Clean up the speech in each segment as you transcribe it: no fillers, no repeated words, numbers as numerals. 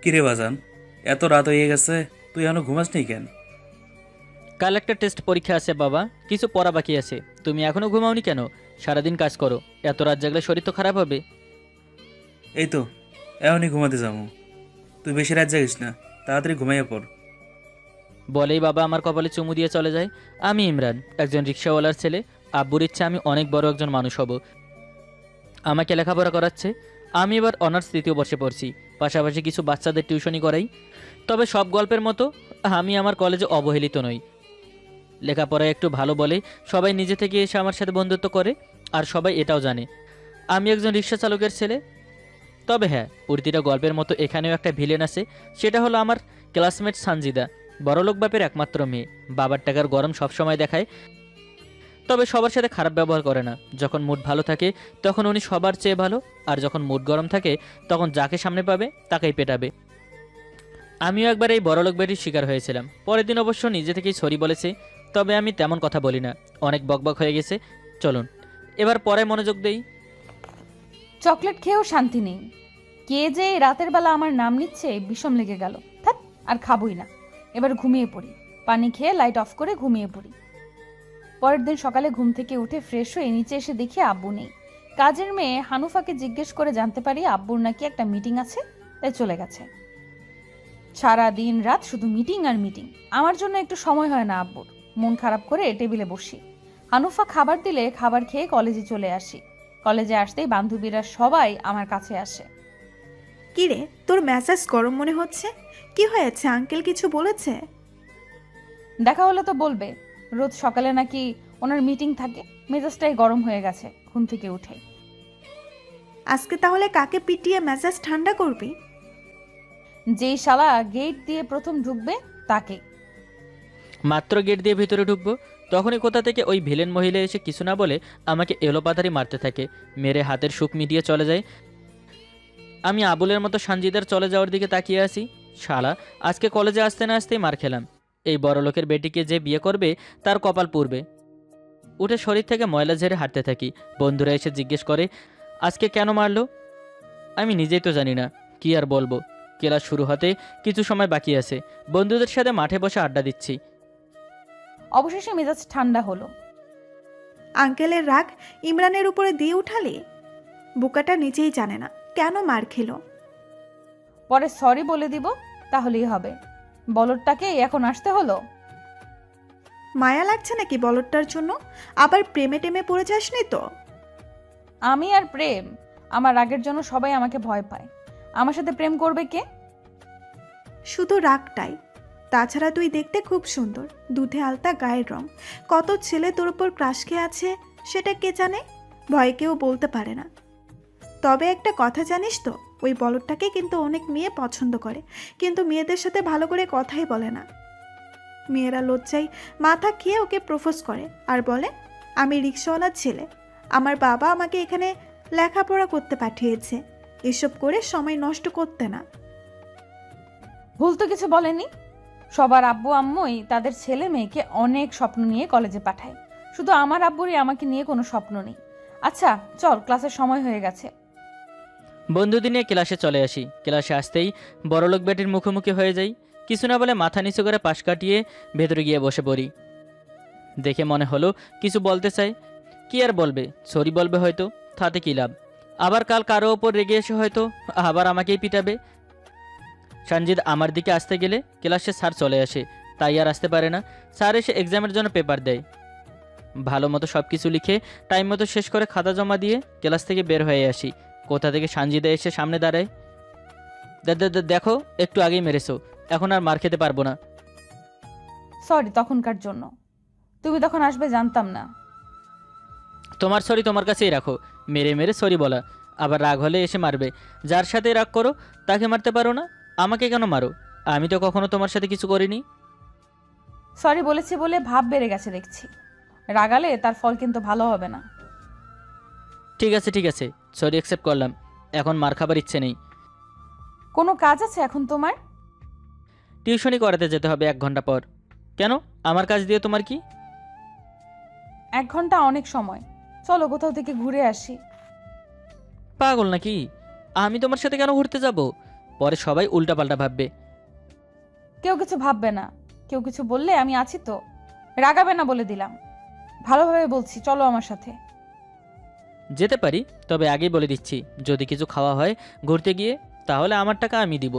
কিরে বাজান, এত রাত হয়ে গেছে, তুই এখনো ঘুমাস নি কেন? কাল একটা টেস্ট পরীক্ষা আছে বাবা, কিছু পড়া বাকি আছে। তুমি এখনো ঘুমাওনি কেন? সারাদিন কাজ করো, এত রাত জাগলে শরীর তো খারাপ হবে। এই তো এখনই ঘুমাতে যাবো। তুই বেশি রাত জাগিস না, তাড়াতাড়ি ঘুমাইয়া পড়। বলেই বাবা আমার কপালে চুমু দিয়ে চলে যায়। আমি ইমরান, একজন রিক্সাওয়ালার ছেলে। আব্বুর ইচ্ছা আমি অনেক বড় একজন মানুষ হব। আমাকে লেখাপড়া করাচ্ছে। আমি এবার অনার্স তৃতীয় বর্ষে পড়ছি, পাশাপাশি কিছু বাচ্চাদের টিউশনি করাই। তবে সব গল্পের মতো আমি আমার কলেজে অবহেলিত নই। লেখাপড়ায় একটু ভালো বলে সবাই নিজে থেকে এসে আমার সাথে বন্ধুত্ব করে। আর সবাই এটাও জানে আমি একজন রিক্সা চালকের ছেলে। তবে হ্যাঁ, প্রতিটা গল্পের মতো এখানেও একটা ভিলেন আছে। সেটা হলো আমার ক্লাসমেট সানজিদা। বড়লোক বাপের একমাত্র মেয়ে, বাবার টাকার গরম সবসময় দেখায়। তবে সবার সাথে খারাপ ব্যবহার করে না। যখন মুড ভালো থাকে তখন উনি সবার চেয়ে ভালো, আর যখন মুড গরম থাকে তখন যাকে সামনে পাবে তাকেই পেটাবে। আমিও একবার এই বড়লোক বেটির শিকার হয়েছিলাম। পরের দিন অবশ্য নিজে থেকেই সরি বলেছে। তবে আমি তেমন কথা বলি না, অনেক বকবক হয়ে গেছে। চলুন এবার পরে মনোযোগ দেই। চকলেট খেয়েও শান্তি নেই। কে যে এই রাতের বেলা আমার নাম নিচ্ছে বিষম লেগে গেল। থাক, আর খাবই না। এবার ঘুমিয়ে পড়ি। পানি খেয়ে লাইট অফ করে ঘুমিয়ে পড়ি। পরের দিন সকালে ঘুম থেকে উঠে ফ্রেশ হয়ে নিচে এসে দেখি আব্বু নেই। কাজের মেয়ে হানুফাকে জিজ্ঞেস করে জানতে পারি আব্বুর নাকি একটা মিটিং আছে, তাই চলে গেছে। সারা দিন রাত শুধু মিটিং আর মিটিং। আমার জন্য একটু সময় হয় না আব্বুর। মন খারাপ করে টেবিলে বসি। হানুফা খাবার দিলে খাবার খেয়ে কলেজে চলে আসি। কলেজে আসতেই বান্ধবীরা সবাই আমার কাছে আসে। কি রে, তোর মেজাজ গরম মনে হচ্ছে? কি হয়েছে? আঙ্কেল কিছু বলেছে? দেখা হলে তো বলবে। রোজ সকালে নাকি ওনার মিটিং থাকে। মেজাজটাই গরম হয়ে গেছে ঘুম থেকে উঠে। আজকে তাহলে কাকে পিটিয়ে মেজাজ ঠান্ডা করবি? যেই শালা গেট দিয়ে প্রথম ঢুকবে তাকে। মাত্র গেট দিয়ে ভিতরে ঢুকবো, তখনই কোথা থেকে ওই ভিলেন মহিলা এসে কিছু না বলে আমাকে এলোপাতাড়ি মারতে থাকে। মেরে হাতের সুখ মিটিয়ে চলে যায়। আমি আবুলের মতো সানজিদার চলে যাওয়ার দিকে তাকিয়ে আছি। শালা, আজকে কলেজে আসতে না আসতেই মার খেলাম। এই বড়লোকের বেটিকে যে বিয়ে করবে তার কপাল পুড়বে। উঠে শরীর থেকে ময়লা ঝেড়ে হাঁটতে থাকি। বন্ধুরা এসে জিজ্ঞেস করে আজকে কেন মারলো। আমি নিজেই তো জানি না, কি আর বলবো। ক্লাস শুরু হতে কিছু সময় বাকি আছে। বন্ধুদের সাথে মাঠে বসে আড্ডা দিচ্ছি। অবশেষে মেজাজ ঠান্ডা হলো। আঙ্কেলের রাগ ইমরানের উপরে দিয়ে উঠালি? বুকাটা নিজেই জানে না কেন মার খেলো। পরে সরি বলে দিব, তাহলেই হবে। বলদটাকে এখন আসতে হলো। মায়া লাগছে নাকি বলদটার জন্য? আবার প্রেমে টেমে পড়ে যাসনি তো? আমি আর প্রেম? আমার রাগের জন্য সবাই আমাকে ভয় পায়। আমার সাথে প্রেম করবে কে? শুধু রাগটাই। তাছাড়া তুই দেখতে খুব সুন্দর, দুধে আলতা গায়ের রং। কত ছেলে তোর উপর ক্রাশ খেয়ে আছে সেটা কে জানে? ভয় কেউ বলতে পারে না। তবে একটা কথা জানিস তো, ওই বলদটাকে কিন্তু অনেক মেয়ে পছন্দ করে, কিন্তু মেয়েদের সাথে ভালো করে কথাই বলে না। মেয়েরা লজ্জায় মাথা খেয়ে ওকে প্রপোজ করে আর বলে আমি রিক্সাওয়ালার ছেলে, আমার বাবা আমাকে এখানে লেখাপড়া করতে পাঠিয়েছে, এসব করে সময় নষ্ট করতে না। ভুল তো কিছু বলেনি। সবার আব্বু আম্মুই তাদের ছেলে মেয়েকে অনেক স্বপ্ন নিয়ে কলেজে পাঠায়। শুধু আমার আব্বুরই আমাকে নিয়ে কোনো স্বপ্ন নেই। আচ্ছা চল, ক্লাসের সময় হয়ে গেছে। বন্ধুদের নিয়ে ক্লাসে চলে আসি। ক্লাসে আসতেই বড়লোক বেটির মুখোমুখি হয়ে যাই। কিছু না বলে মাথা নিচু করে পাশ কাটিয়ে ভেতরে গিয়ে বসে পড়ি। দেখে মনে হলো কিছু বলতে চাই। কি আর বলবে, সরি বলবে হয়তো, তাতে কী লাভ। আবার কাল কারো ওপর রেগে এসে হয়তো আবার আমাকেই পিটাবে। সঞ্জিত আমার দিকে আসতে গেলে ক্লাসে স্যার চলে আসে, তাই আর আসতে পারে না। স্যার এসে এক্সামের জন্য পেপার দেয়। ভালো মতো সব কিছু লিখে টাইম মতো শেষ করে খাতা জমা দিয়ে ক্লাস থেকে বের হয়ে আসি। কোথা থেকে সানজিদা এসে সামনে দাঁড়ায়। দেখো, একটু আগেই মেরেছো, এখন আর মার খেতে পারবো না। সরি তখনকার জন্য। তুমি তখন আসবে জানতাম না। তোমার সরি তোমার কাছেই রাখো। মেরে মেরে সরি বলা, আবার রাগ হলে এসে মারবে। যার সাথে রাগ করো তাকে মারতে পারো না, আমাকে কেন মারো? আমি তো কখনো তোমার সাথে কিছু করিনি। সরি বলেছি বলে ভাব বেড়ে গেছে দেখছি। রাগালে তার ফল কিন্তু ভালো হবে না। ঠিক আছে ঠিক আছে, সরি অ্যাকসেপ্ট করলাম। এখন মার খাবার ইচ্ছে নেই। কোনো কাজ আছে এখন তোমার? টিউশনি করাতে যেতে হবে 1 ঘন্টা পর। কেন, আমার কাজ দিয়ে তোমার কি? 1 ঘন্টা অনেক সময়। চলো কোথাও থেকে ঘুরে আসি। পাগল নাকি? আমি তোমার সাথে কেন ঘুরতে যাব? পরে সবাই উল্টাপাল্টা ভাববে। কেউ কিছু ভাববে না, কেউ কিছু বললে আমি আছি তো, রাগাবে না বলে দিলাম। ভালোভাবে বলছি, চলো আমার সাথে। যেতে পারি, তবে আগেই বলে দিচ্ছি, যদি কিছু খাওয়া হয় ঘুরতে গিয়ে, তাহলে আমার টাকা আমি দিব।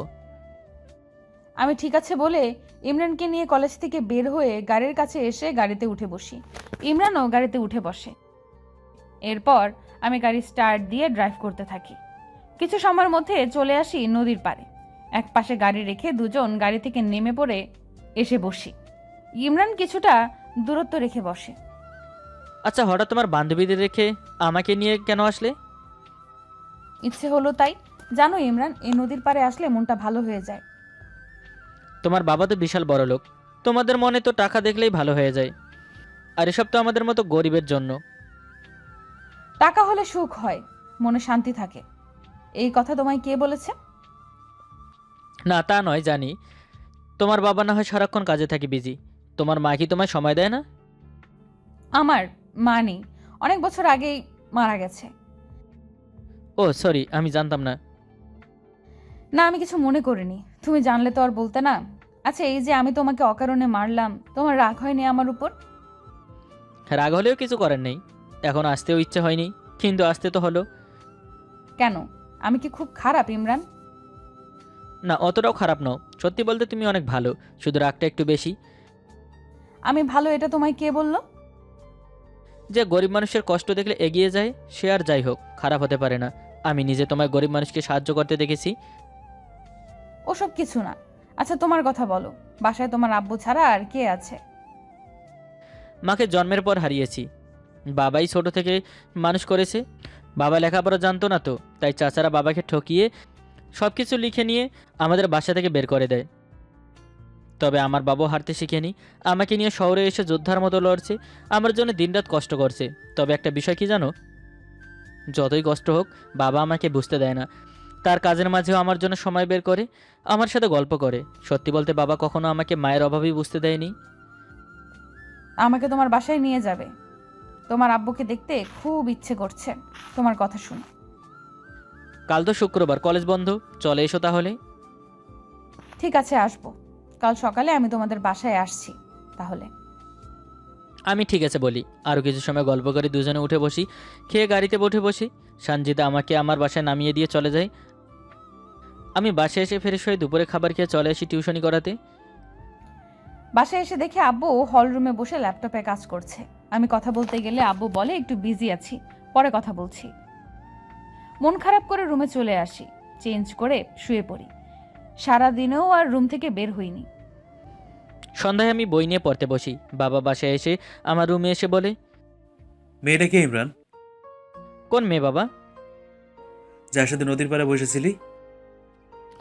আমি ঠিক আছে বলে ইমরানকে নিয়ে কলেজ থেকে বের হয়ে গাড়ির কাছে এসে গাড়িতে উঠে বসি। ইমরানও গাড়িতে উঠে বসে। এরপর আমি গাড়ি স্টার্ট দিয়ে ড্রাইভ করতে থাকি। কিছু সময়ের মধ্যে চলে আসি নদীর পাড়ে। এক পাশে গাড়ি রেখে দুজন গাড়ি থেকে নেমে পড়ে এসে বসি। ইমরান কিছুটা দূরত্ব রেখে বসে। আচ্ছা, হঠাৎ তোমার বান্ধবীদের রেখে আমাকে নিয়ে কেন আসলে? ইচ্ছে হলো তাই। জানো ইমরান, এই নদীর পাড়ে আসলে মনটা ভালো হয়ে যায়। তোমার বাবা তো বিশাল বড় লোক, তোমাদের মনে তো টাকা দেখলেই ভালো হয়ে যায়। আর এসব তো আমাদের মতো গরিবের জন্য। টাকা হলে সুখ হয়, মনে শান্তি থাকে। এই কথা তোমায় কে বলেছে? না, তা নয়, জানি তোমার বাবা না হয় সারাক্ষণ কাজে থাকে বিজি। তোমার মা কি তোমায় সময় দেয় না? আমার মা নেই, অনেক বছর আগেই মারা গেছে। ও সরি, আমি জানতাম না। না, আমি কিছু মনে করিনি, তুমি জানলে তো আর বলতে না। আচ্ছা, এই যে আমি তোমাকে অকারণে মারলাম, তোমার রাগ হয়নি আমার উপর? রাগ হলেও কিছু করার নেই, এখন আসতেও ইচ্ছে হয়নি, কিন্তু আসতে তো হলো। কেন? আমি কি খুব খারাপ ইমরান? না, অতটাও খারাপ নও, সত্যি বলতে তুমি অনেক ভালো, শুধু রাগটা একটু বেশি। আমি ভালো এটা তোমায় কে বললো? যে গরিব মানুষের কষ্ট দেখলে এগিয়ে যায়, সে আর যাই হোক খারাপ হতে পারে না। আমি নিজে তোমায় গরিব মানুষকে সাহায্য করতে দেখেছি। ওসব কিছু না। আচ্ছা, তোমার কথা বলো, বাসায় তোমার আব্বু ছাড়া আর কে আছে? মাকে জন্মের পর হারিয়েছি, বাবাই ছোট থেকে মানুষ করেছে। বাবা লেখাপড়া জানতো না তো, তাই চাচারা বাবাকে ঠকিয়ে সব কিছু লিখে নিয়ে আমাদের বাসা থেকে বের করে দেয়। তবে আমার বাবা হারতে শিখেনি, আমাকে নিয়ে শহরে এসে যোদ্ধার মতো লড়ছে, আমার জন্য দিনরাত কষ্ট করছে। তবে একটা বিষয় কি জানো, যতই কষ্ট হোক বাবা আমাকে বুঝতে দেয় না। তার কাজের মাঝেও আমার জন্য সময় বের করে, আমার সাথে গল্প করে। সত্যি বলতে বাবা কখনো আমাকে মায়ের অভাবই বুঝতে দেয়নি। আমাকে তোমার বাসায় নিয়ে যাবে? তোমার আব্বুকে দেখতে খুব ইচ্ছে করছে তোমার কথা শুনে। কাল তো শুক্রবার, কলেজ বন্ধ, চলে এসো তাহলে। ঠিক আছে, আসবো। কাল সকালে আমি তোমাদের বাসায় আসছি তাহলে। আমি ঠিক আছে বলি, আরও কিছু সময় গল্প করে দুজনে উঠে বসি, খেয়ে গাড়িতে উঠে বসি। সঞ্জিতা আমাকে আমার বাসায় নামিয়ে দিয়ে চলে যায়। আমি বাসায় এসে ফ্রেশ হয়ে দুপুরে খাবার খেয়ে চলে আসি টিউশনি করাতে। বাসায় এসে দেখে আব্বু হল রুমে বসে ল্যাপটপে কাজ করছে। আমি কথা বলতে গেলে আব্বু বলে একটু বিজি আছি, পরে কথা বলছি। মন খারাপ করে রুমে চলে আসি, চেঞ্জ করে শুয়ে পড়ি। সারাদিনেও আর রুম থেকে বের হইনি। সন্ধ্যায় আমি বই নিয়ে পড়তে বসি। বাবা বাসায় এসে আমার রুমে এসে বলে, মেয়েটা কে ইমরান? কোন মেয়ে বাবা? যার সাথে নদীর পাড়ে বসেছিলি?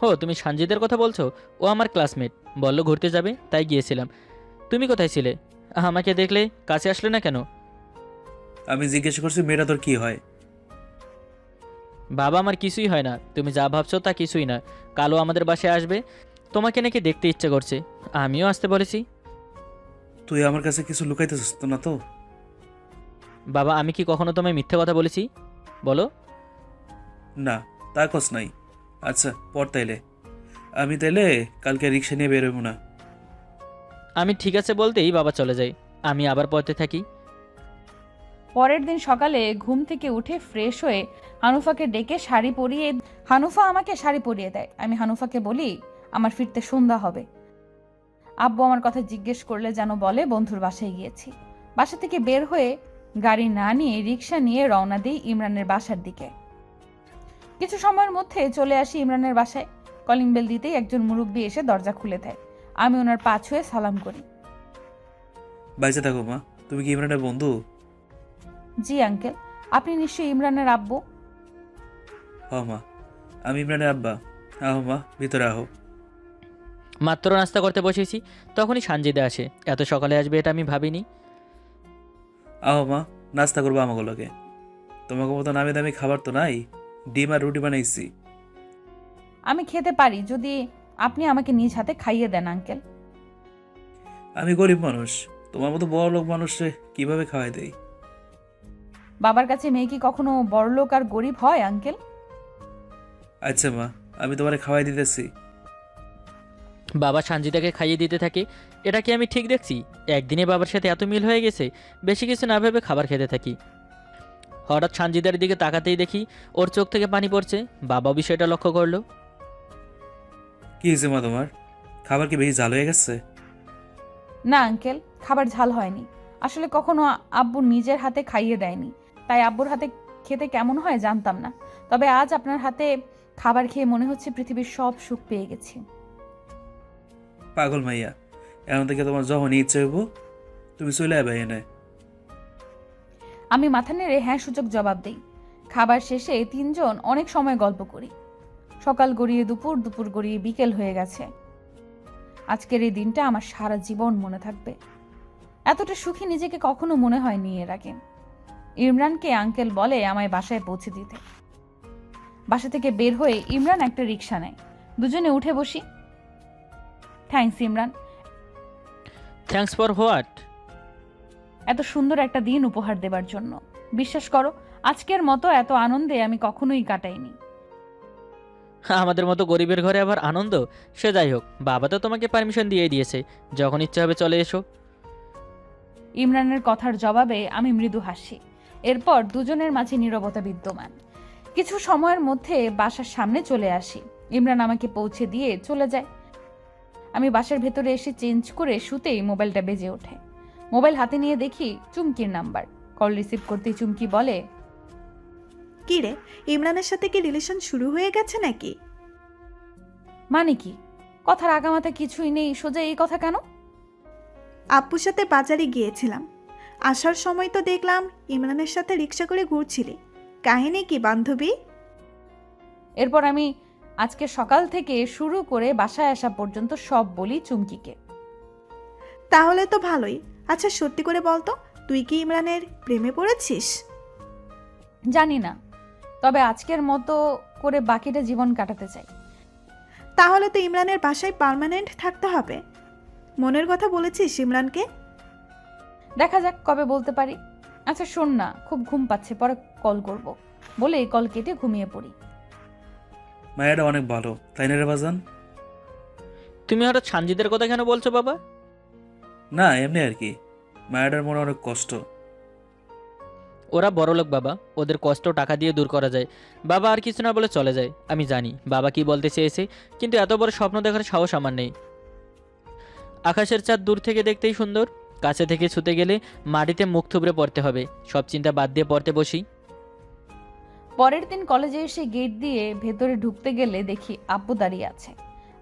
ও, তুমি সঞ্জিতের কথা বলছো? ও আমার ক্লাসমেট, বললো ঘুরতে যাবে, তাই গিয়েছিলাম। তুমি কোথায় ছিলে? আমাকে দেখলে কাছে আসলে না কেন? আমি জিজ্ঞেস করছি মেয়েটা তোর কি হয়? বাবা, আমার কিছুই হয় না, তুমি যা ভাবছো তা কিছুই না। কালও আমাদের বাসায় আসবে, তোমাকে নাকি দেখতে ইচ্ছে করছে, আমিও আসতে বলেছি। তুই আমার কাছে কিছু লুকাইতেছিস তো না তো? বাবা, আমি কি কখনো তোমায় মিথ্যে কথা বলেছি? বলো। না, তা কস নাই। আচ্ছা পর তাইলে। আমি তাইলে কালকে রিক্সা নিয়ে বেরোবো না। আমি ঠিক আছে বলতেই বাবা চলে যায়, আমি আবার পড়তে থাকি। পরের দিন সকালে ঘুম থেকে উঠে ফ্রেশ হয়ে হানুফাকে ডেকে হানুফা আমাকে শাড়ি পরিয়ে দেয়। আমি হানুফাকে বলি আমার ফিরতে সন্ধ্যা হবে। আব্বু আমার কথা জিজ্ঞেস করলে যেন বলে বন্ধুর বাসায় গিয়েছি। বাসা থেকে বের হয়ে গাড়ি না নিয়ে রিক্সা নিয়ে রওনা দিই ইমরানের বাসার দিকে। কিছু সময়ের মধ্যে চলে আসি ইমরানের বাসায়। কলিং বেল দিতেই একজন মুরব্বী এসে দরজা খুলে দেয়। আমি ওনার পা ছুঁয়ে সালাম করি। বাইচে থাকো মা। তুমি কি ইমরানের বন্ধু? জি আঙ্কেল, আপনি নিশ্চয়ই ইমরানের আব্বু? হ মা, আমি ইমরানের আব্বা। আহো মা, ভিতরে আহো। মাত্র নাস্তা করতে বসেছি, তখনই সানজিদা আসে। এত সকালে আসবে এটা আমি ভাবিনি। আহো মা, নাস্তা করবো আমাগুলোকে। তোমাকে মতো নামি দামি খাবার তো নাই, ডিম আর রুটি বানাইছি। আমি খেতে পারি যদি আপনি আমাকে নিজ হাতে খাইয়ে দেন আঙ্কেল। আমি গরিব মানুষ, তোমার মতো বড় লোক মানুষে কিভাবে খাওয়াই দেই? বাবার কাছে মেয়ে কি কখনো বড়লোক আর গরিব হয় আঙ্কেল? আচ্ছা মা, আমি তোমারে খাওয়াই দিতেছি। বাবা সানজিদাকে খাইয়ে দিতে থাকে। এটা কি আমি ঠিক দেখছি? একদিনে বাবার সাথে এত মিল হয়ে গেছে, বেশি কিছু না ভেবে খাবার খেতে থাকি। হঠাৎ সানজিদার দিকে তাকাতেই দেখি ওর চোখ থেকে পানি পড়ছে। বাবা বিষয়টা লক্ষ্য করলো। কি হয়েছে মা তোমার? খাবার কি বেশি ঝাল হয়ে গেছে? না আঙ্কেল, খাবার ঝাল হয়নি। আসলে কখনো আব্বু নিজের হাতে খাইয়ে দেয়নি, তাই আব্বুর হাতে খেতে কেমন হয় জানতাম না। তবে আজ আপনার হাতে খাবার খেয়ে মনে হচ্ছে পৃথিবীর সব সুখ পেয়ে গেছি। পাগল মাইয়া, এখন থেকে তোমার যখনই ইচ্ছে হইব তুমি চলে আবে এনে। আমি মাথা নেড়ে হ্যাঁ সূচক জবাব দেই। খাবার শেষে তিনজন অনেক সময় গল্প করি। সকাল গড়িয়ে দুপুর, দুপুর গড়িয়ে বিকেল হয়ে গেছে। আজকের এই দিনটা আমার সারা জীবন মনে থাকবে। এতটা সুখী নিজেকে কখনো মনে হয়নি এর আগে। ইমরানকে আঙ্কেল বলে আমায় বাসায় পৌঁছে দিতে। বাসা থেকে বের হয়ে ইমরান একটা রিক্সা নেয়। দুজনে উঠে বসি। Thanks Imran, thanks for what? এত সুন্দর একটা দিন উপহার দেবার জন্য। বিশ্বাস করো, আজকের মতো এত আনন্দে আমি কখনোই কাটাইনি। আমাদের মতো গরিবের ঘরে আবার আনন্দ? সে যাই হোক, বাবা তো তোমাকে পারমিশন দিয়ে দিয়েছে, যখন ইচ্ছা হবে চলে এসো। ইমরানের কথার জবাবে আমি মৃদু হাসি। এরপর দুজনের মাঝে নীরবতা বিদ্যমান। কিছু সময়ের মধ্যে বাসার সামনে চলে আসি। ইমরান আমাকে পৌঁছে দিয়ে চলে যায়। আমি বাসার ভেতরে এসে চেঞ্জ করে শুতেই মোবাইলটা বেজে ওঠে। মোবাইল হাতে নিয়ে দেখি চুমকির নাম্বার। কল রিসিভ করতেই চুমকি বলে, কি রে, ইমরানের সাথে কি রিলেশন শুরু হয়ে গেছে নাকি? মানে কি? কথার আগামাথা কিছুই নেই, সোজা এই কথা কেন? আব্বুর সাথে বাজারে গিয়েছিলাম, আসার সময় তো দেখলাম ইমরানের সাথে রিক্সা করে ঘুরছিলি। কাহিনী কি বান্ধবী? এরপর আমি আজকে সকাল থেকে শুরু করে বাসায় আসা পর্যন্ত সব বলি চুমকিকে। তাহলে তো ভালোই। আচ্ছা সত্যি করে বলতো, তুই কি ইমরানের প্রেমে পড়েছিস? জানি না, তবে আজকের মতো করে বাকিটা জীবন কাটাতে চাই। তাহলে তো ইমরানের বাসায় পার্মানেন্ট থাকতে হবে। মনের কথা বলেছিস ইমরানকে? দেখা যাক কবে বলতে পারি। আচ্ছা শোন না, খুব ঘুম পাচ্ছে, পরে কল করব বলে কল কেটে ঘুমিয়ে পড়ি। মায়াটা অনেক ভালো, তাই না রে বাজান? তুমি হঠাৎ সানজিদের কথা কেন বলছো বাবা? না এমনি আর কি, মায়াটার মনে অনেক কষ্ট। ওরা বড়লোক বাবা, ওদের কষ্ট টাকা দিয়ে দূর করা যায়। বাবা আর কিছু না বলে চলে যায়। আমি জানি বাবা কি বলতে চেয়েছে, কিন্তু এত বড় স্বপ্ন দেখার সাহস আমার নেই। আকাশের চাঁদ দূর থেকে দেখতেই সুন্দর, কাছে থেকে ছুতে গেলে মাটিতে মুখ থুবড়ে পড়তে হবে। সব চিন্তা বাদ দিয়ে পড়তে বসি। পরের দিন কলেজে এসে গেট দিয়ে ভেতরে ঢুকতে গেলে দেখি আব্বু দাঁড়িয়ে আছে।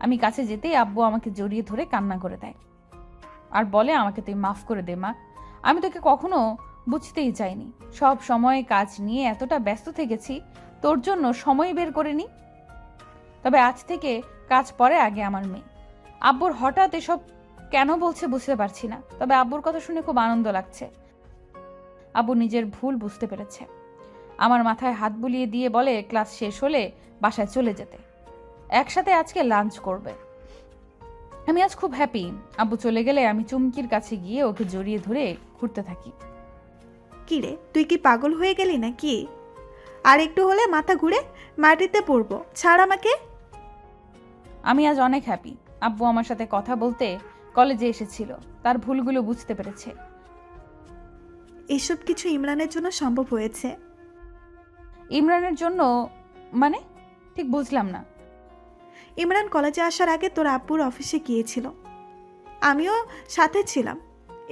আমি কাছে যেতেই আব্বু আমাকে জড়িয়ে ধরে কান্না করে দেয় আর বলে, আমাকে তুই মাফ করে দে মা। আমি তোকে কখনো বুঝতেই চাইনি। সব সময় কাজ নিয়ে এতটা ব্যস্ত থেকেছি, তোর জন্য সময় বের করিনি। তবে আজ থেকে কাজ পরে, আগে আমার মেয়ে। আব্বুর হঠাৎ এসব কেন বলছে বুঝতে পারছি না, তবে আব্বুর কথা শুনে খুব আনন্দ লাগছে। আব্বু নিজের ভুল বুঝতে পেরেছে। আমার মাথায় হাত বুলিয়ে দিয়ে বলে ক্লাস শেষ হলে বাসায় চলে যেতে, একসাথে আজকে লাঞ্চ করবে। আমি আজ খুব হ্যাপি। আব্বু চলে গেলে আমি চুমকির কাছে গিয়ে ওকে জড়িয়ে ধরে ঘুরতে থাকি। কি রে, তুই কি পাগল হয়ে গেলি নাকি? আর একটু হলে মাথা ঘুরে মাটিতে পড়বো। ছাড় আমাকে। আমি আজ অনেক হ্যাপি। আব্বু আমার সাথে কথা বলতে কলেজে এসেছিল, তার ভুলগুলো বুঝতে পেরেছে। এসব কিছু ইমরানের জন্য সম্ভব হয়েছে। ইমরানের জন্য মানে? ঠিক বুঝলাম না। ইমরান কলেজে আসার আগে তোর আব্বুর অফিসে গিয়েছিল, আমিও সাথে ছিলাম।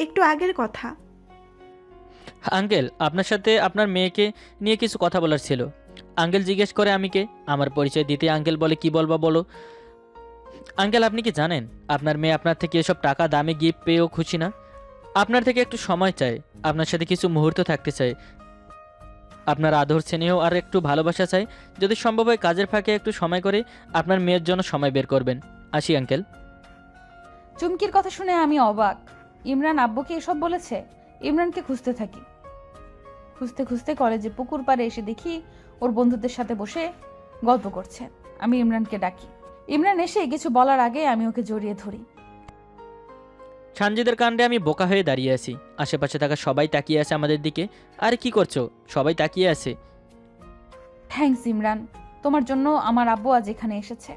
একটু আগের কথা। আঙ্কেল, আপনার সাথে আপনার মেয়েকে নিয়ে কিছু কথা বলার ছিল। আঙ্কেল জিজ্ঞেস করে আমি কে। আমার পরিচয় দিতে আঙ্কেল বলে, কি বলবা বলো। আঙ্কেল, আপনি কি জানেন আপনার মেয়ে আপনার থেকে এসব টাকা দামে গিফট পেয়েও খুশি না? আপনার থেকে একটু সময় চায়, আপনার সাথে কিছু মুহূর্ত থাকতে চায়, আপনার আদর স্নেহ আর একটু ভালোবাসা চাই। যদি সম্ভব হয় কাজের ফাঁকে একটু সময় করে আপনার মেয়ের জন্য সময় বের করবেন। আসি আঙ্কেল। চুমকির কথা শুনে আমি অবাক। ইমরান আব্বুকে এসব বলেছে? ইমরানকে খুঁজতে থাকি। খুঁজতে খুঁজতে কলেজে পুকুর পাড়ে এসে দেখি ওর বন্ধুদের সাথে বসে গল্প করছে। আমি ইমরানকে ডাকি। ইমরান এসে কিছু বলার আগে আমি ওকে জড়িয়ে ধরি। সানজিদের কাণ্ডে আমি বোকা হয়ে দাঁড়িয়ে আছি। আশেপাশে থাকা সবাই তাকিয়ে আছে আমাদের দিকে। আর কি করছো? সবাই তাকিয়ে আছে। থ্যাঙ্কস ইমরান, তোমার জন্য আমার আব্বু আজ এখানে এসেছে,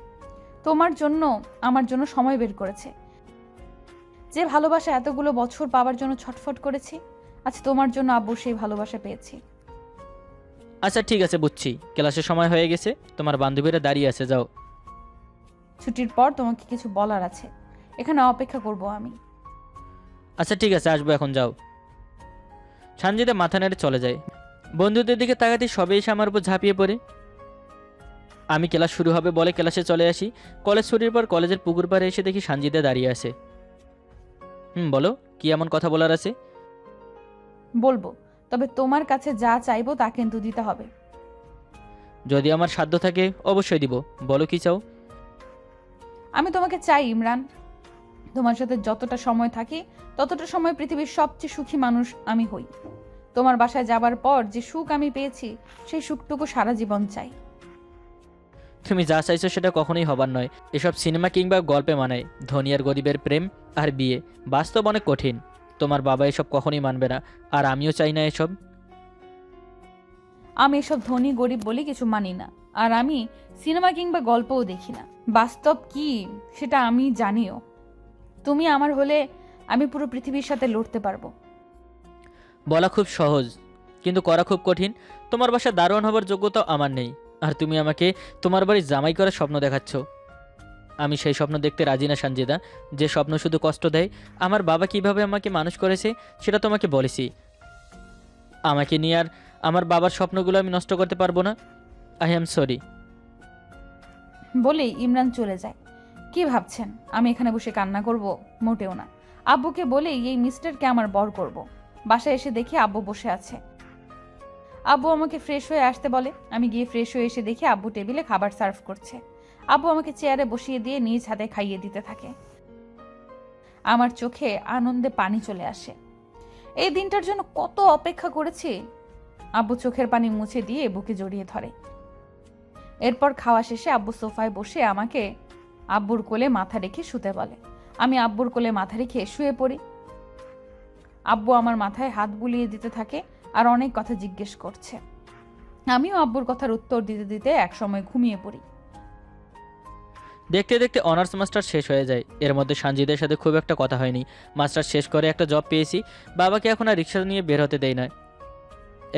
তোমার জন্য আমার জন্য সময় বের করেছে। যে ভালোবাসা এতগুলো বছর পাওয়ার জন্য ছটফট করেছি, আজ তোমার জন্য আব্বু সেই ভালোবাসা পেয়েছি। আচ্ছা ঠিক আছে, বুঝছি, ক্লাসের সময় হয়ে গেছে, তোমার বান্ধবীরা দাঁড়িয়ে আছে, যাও। ছুটির পর তোমাকে কিছু বলার আছে, এখানে অপেক্ষা করব আমি। আচ্ছা ঠিক আছে, আসবো এখন, যাও। সানজিদা মাথা নেড়ে চলে যায়। বন্ধুদের দিকে তাকাতে সবে এসে আমার উপর ঝাঁপিয়ে পড়ে। আমি ক্লাস শুরু হবে বলে ক্লাসে চলে আসি। কলেজ ছুটির পর কলেজের পুকুর পাড়ে এসে দেখি সানজিদা দাঁড়িয়ে আছে। বলো, কি এমন কথা বলার আছে? বলবো, তবে তোমার কাছে যা চাইবো তা কিন্তু দিতে হবে। যদি আমার সাধ্য থাকে অবশ্যই দিব, বলো কি চাও? আমি তোমাকে চাই ইমরান, তোমার সাথে যতটা সময় থাকি ততটা সময় পৃথিবীর সবচেয়ে সুখী মানুষ আমি হই। তোমার বাসায় যাবার পর যে সুখ আমি পেয়েছি, সেই সুখটুকু সারা জীবন চাই। তুমি যা চাইছো সেটা কখনোই হবার নয়। এসব সিনেমা কিংবা গল্পে মানায় ধনী আর গরিবের প্রেম আর বিয়ে, বাস্তব অনেক কঠিন। তোমার বাবা এসব কখনোই মানবে না, আর আমিও চাই না এসব। আমি এসব ধনী গরিব বলে কিছু মানি না, আর আমি সিনেমা কিংবা গল্পও দেখি না। বাস্তব কি সেটা আমি জানিও। তুমি আমার হলে আমি পুরো পৃথিবীর সাথে লড়তে পারবো। বলা খুব সহজ, কিন্তু করা খুব কঠিন। তোমার বাসা দারোয়ান হবার যোগ্যতাও আমার নেই, আর তুমি আমাকে তোমার বাড়ি জামাই করার স্বপ্ন দেখাচ্ছ। আমি সেই স্বপ্ন দেখতে রাজি না সানজিদা, যে স্বপ্ন শুধু কষ্ট দেয়। আমার বাবা কিভাবে আমাকে মানুষ করেছে সেটা তোমাকে বলেছি। আমাকে নিয়ে আর আমার বাবার স্বপ্নগুলো আমি নষ্ট করতে পারবো না। I am sorry. বলেই ইমরান চলে যায়। কি ভাবছেন আমি এখানে বসে কান্না করব? মোটেও না। আব্বুকে বলেই এই মিস্টারকে আমার বর করব। বাসায় এসে দেখি আব্বু বসে আছে। আব্বু আমাকে ফ্রেশ হয়ে আসতে বলে। আমি গিয়ে ফ্রেশ হয়ে এসে দেখি আব্বু টেবিলে খাবার সার্ভ করছে। আব্বু আমাকে চেয়ারে বসিয়ে দিয়ে নিজ হাতে খাইয়ে দিতে থাকে। আমার চোখে আনন্দে পানি চলে আসে। এই দিনটার জন্য কত অপেক্ষা করেছি। আব্বু চোখের পানি মুছে দিয়ে বুকে জড়িয়ে ধরে। এরপর খাওয়া শেষে আব্বু সোফায় বসে আমাকে আব্বুর কোলে মাথা রেখে শুতে বলে। আমি আব্বুর কোলে মাথা রেখে শুয়ে পড়ি। আব্বু আমার মাথায় হাত বুলিয়ে দিতে থাকে আর অনেক কথা জিজ্ঞেস করছে। আমিও আব্বুর কথার উত্তর দিতে দিতে একসময় ঘুমিয়ে পড়ি। দেখতে দেখতে অনার্স মাস্টার শেষ হয়ে যায়। এর মধ্যে সানজিদের সাথে খুব একটা কথা হয়নি। মাস্টার শেষ করে একটা জব পেয়েছি। বাবাকে এখন আর রিক্সা নিয়ে বের হতে দেয় না।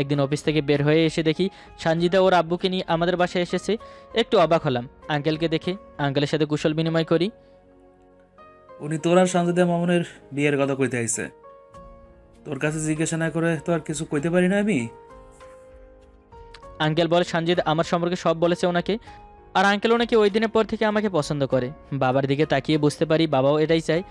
একদিন অফিস থেকে বের হয়ে এসে দেখি সানজিদা ওর আব্বুকে নিয়ে আমাদের বাসায় এসেছে। একটু অবাক হলাম আঙ্কেলকে দেখে। আঙ্কেলের সাথে কুশল বিনিময় করি। উনি তোর আর সানজিদা মামুনের বিয়ের কথা কইতে আইছে। তোর কাছে জিজ্ঞাসা না করে তো আর কিছু কইতে পারি না আমি। আঙ্কেল বলে সানজিদ আমার সম্পর্কে সব বলেছে ওনাকে, আর আঙ্কেল ওনাকে ওই দিনের পর থেকে আমাকে পছন্দ করে। বাবার দিকে তাকিয়ে বুঝতে পারি বাবাও এটাই চায়।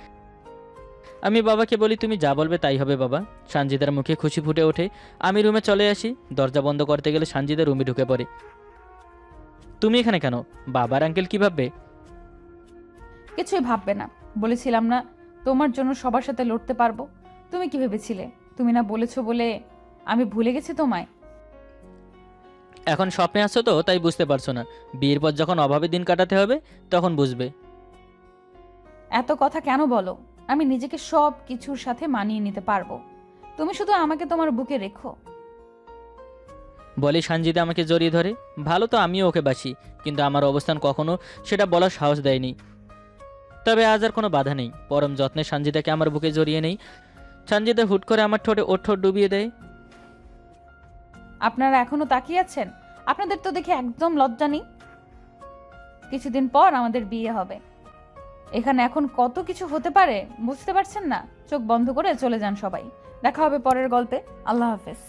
আমি বাবাকে বলি তুমি যা বলবে তাই হবে বাবা। সানজিদার মুখে খুশি ফুটে ওঠে। আমি রুমে চলে আসি। দরজা বন্ধ করতে গেলে সানজিদা রুমে ঢুকে পড়ে। তুমি এখানে কেন? বাবার আঙ্কেল কি ভাববে? কিছুই ভাববে না। বলেছিলাম না তোমার জন্য সবার সাথে লড়তে পারবো। তুমি কি ভেবেছিলে? তুমি না বলেছো বলে আমি ভুলে গেছি তোমায়? এখন স্বপ্নে আছো তো তাই বুঝতে পারছো না। বিয়ের পর যখন অভাবে দিন কাটাতে হবে তখন বুঝবে। এত কথা কেন বলো? আমি নিজেকে সব কিছুর সাথে মানিয়ে নিতে পারবো। তুমি শুধু আমাকে তোমার বুকে রেখো। বলে সানজিদা আমাকে জড়িয়ে ধরে। ভালো তো আমিও ওকে বাসি, কিন্তু আমার অবস্থান কখনো সেটা বলার সাহস দেয়নি। তবে আজ আর কোনো বাধা নেই। পরম যত্নে সানজিদাকে আমার বুকে জড়িয়ে নেই। সানজিদা হুট করে আমার ঠোঁটে ওর ঠোঁট ডুবিয়ে দেয়। আপনারা এখনো তাকিয়ে আছেন? আপনাদের তো দেখে একদম লজ্জা নেই। কিছুদিন পর আমাদের বিয়ে হবে। এখানে এখন কত কিছু হতে পারে বুঝতে পারছেন না? চোখ বন্ধ করে চলে যান সবাই। দেখা হবে পরের গল্পে। আল্লাহ হাফেজ।